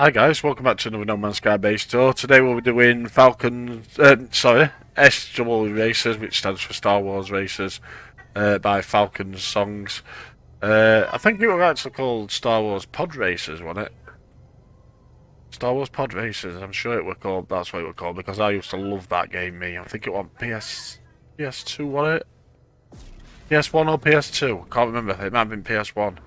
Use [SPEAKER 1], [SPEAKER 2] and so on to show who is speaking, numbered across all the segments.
[SPEAKER 1] Hi guys, welcome back to another No Man's Sky base tour. Today we'll be doing Falcon, SW Racers, which stands for Star Wars Racers, by Falcon Songs. I think it was actually called Star Wars Pod Racers, wasn't it? Star Wars Pod Racers, I'm sure it was called, that's what it was called, because I used to love that game, me. I think it was PS2, was it? PS1 or PS2? Can't remember, it might have been PS1.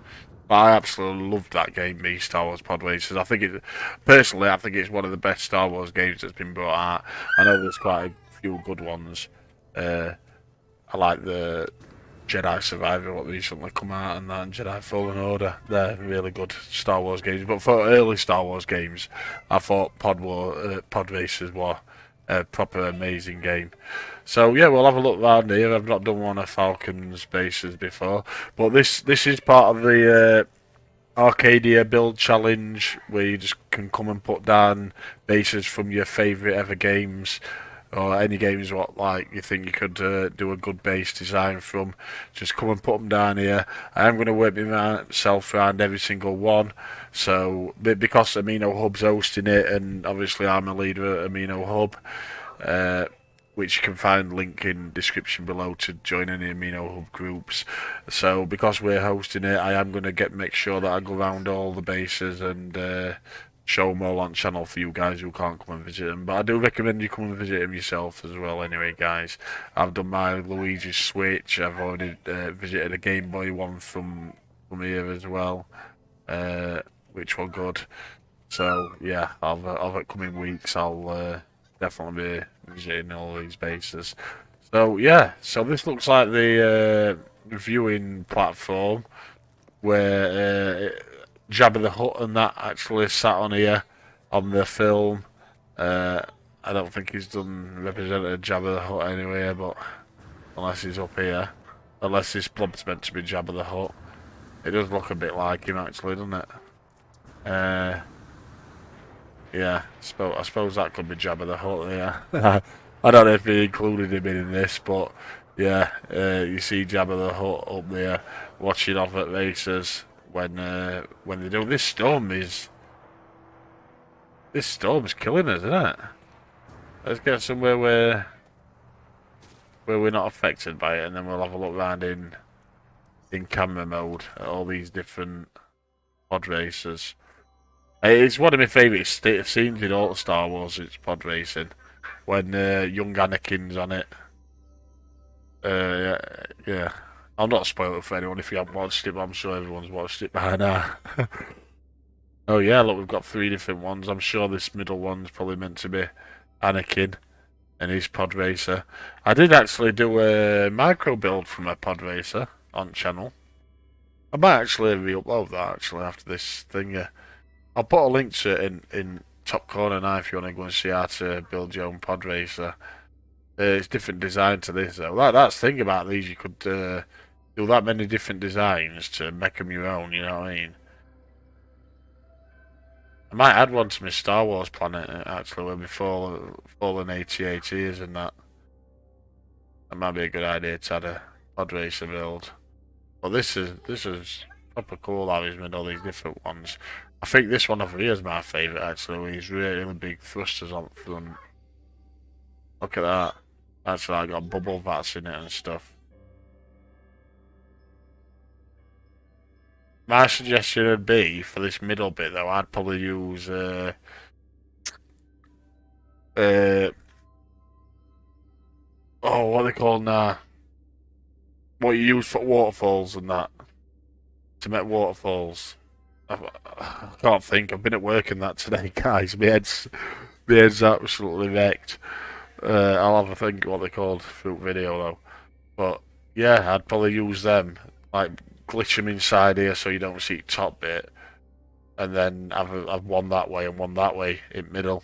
[SPEAKER 1] But I absolutely loved that game, me, Star Wars Pod Racers. I think personally, I think it's one of the best Star Wars games that's been brought out. I know there's quite a few good ones. I like the Jedi Survivor, what recently come out, and that, and Jedi Fallen Order. They're really good Star Wars games. But for early Star Wars games, I thought Pod Racers were a proper amazing game. So yeah, we'll have a look around here. I've not done one of Falcon's bases before, but this is part of the Arcadia build challenge, where you just can come and put down bases from your favourite ever games, or any games what like you think you could do a good base design from. Just come and put them down here. I am going to work myself around every single one. So because Amino Hub's hosting it, and obviously I'm a leader at Amino Hub, which you can find link in description below to join any Amino Hub groups. So because we're hosting it, I am going to make sure that I go around all the bases and show them all on channel for you guys who can't come and visit them. But I do recommend you come and visit them yourself as well anyway, guys. I've done my Luigi's Switch. I've already visited a Game Boy one from here as well, which were good. So yeah, over coming weeks I'll definitely be visiting all these bases. So yeah, so this looks like the viewing platform where Jabba the Hutt and that actually sat on here on the film. I don't think he's done represented Jabba the Hutt anywhere, but unless he's up here, unless this blob's meant to be Jabba the Hutt, it does look a bit like him actually, doesn't it? Yeah, I suppose that could be Jabba the Hutt. Yeah, I don't know if he included him in this, but yeah, you see Jabba the Hutt up there watching off at races when they do. This storm's killing us, isn't it? Let's get somewhere where we're not affected by it, and then we'll have a look around in camera mode at all these different pod races. It's one of my favourite scenes in all the Star Wars. It's pod racing when young Anakin's on it. Yeah. I'll not spoil it for anyone if you haven't watched it, but I'm sure everyone's watched it by now. Oh yeah, look, we've got 3 different ones. I'm sure this middle one's probably meant to be Anakin and his pod racer. I did actually do a micro build from a pod racer on channel. I might actually re-upload that actually after this thing. Yeah. I'll put a link to it in top corner now if you want to go and see how to build your own pod racer. It's different design to this though. That's the thing about these, you could do that many different designs to make them your own, you know what I mean? I might add one to my Star Wars planet actually, where before fallen AT-AT is and that. That might be a good idea to add a pod racer build. But this is proper cool how he's made all these different ones. I think this one over here is my favourite actually, with these really big thrusters on the front. Look at that. Actually, I got bubble vats in it and stuff. My suggestion would be, for this middle bit though, I'd probably use oh, what are they called now? What you use for waterfalls and that. To make waterfalls. I can't think. I've been at work and that today, guys. My head's absolutely wrecked. I'll have a think what they're called through video though. But yeah, I'd probably use them, like glitch them inside here so you don't see top bit, and then have one that way and one that way in middle,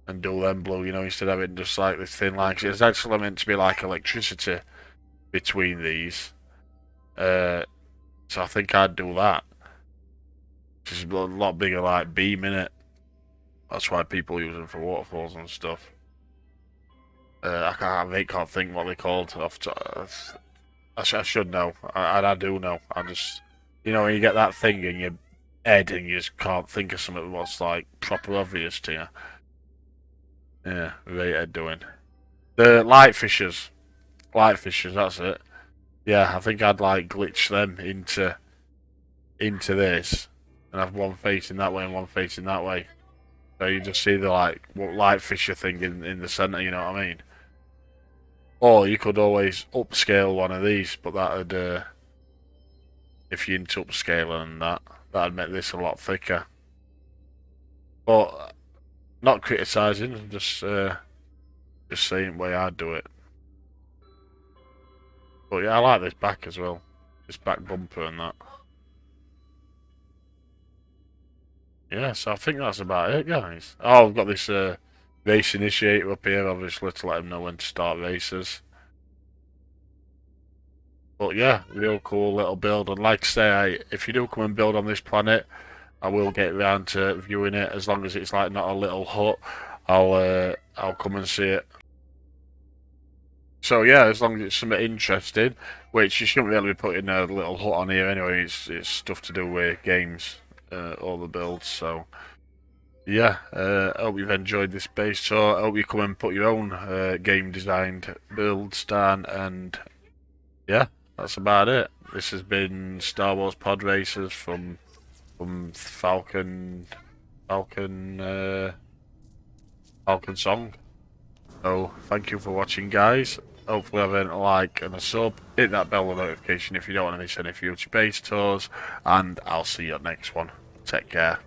[SPEAKER 1] and do them blue. You know, instead of having just like this thin line. 'Cause it's actually meant to be like electricity between these. So I think I'd do that. It's a lot bigger, like beam in it. That's why people use them for waterfalls and stuff. I can't think what they're called. I should know. I do know. I just, you know, when you get that thing and head and you just can't think of something what's like proper obvious to you. Yeah, rated doing. The light fishers. Light fishers, that's it. Yeah, I think I'd like glitch them into this and have one facing that way and one facing that way. So you just see the like light fisher thing in the centre, you know what I mean? Or you could always upscale one of these, but that'd if you into upscaling that'd make this a lot thicker. But not criticising, just saying the way I'd do it. But yeah, I like this back as well. This back bumper and that. Yeah, so I think that's about it, guys. Oh, I've got this race initiator up here, obviously, to let them know when to start races. But yeah, real cool little build. And like I say, if you do come and build on this planet, I will get around to viewing it. As long as it's like not a little hut, I'll come and see it. So yeah, as long as it's something interesting, which you shouldn't really be putting a little hut on here anyway. It's stuff to do with games, all the builds. So yeah, I hope you've enjoyed this base tour. I hope you come and put your own game designed builds down, and yeah, that's about it. This has been Star Wars Pod Racers from Falcon Song. So thank you for watching, guys. Hopefully I've earned a like and a sub. Hit that bell notification if you don't want to miss any future base tours, and I'll see you at next one. Take care.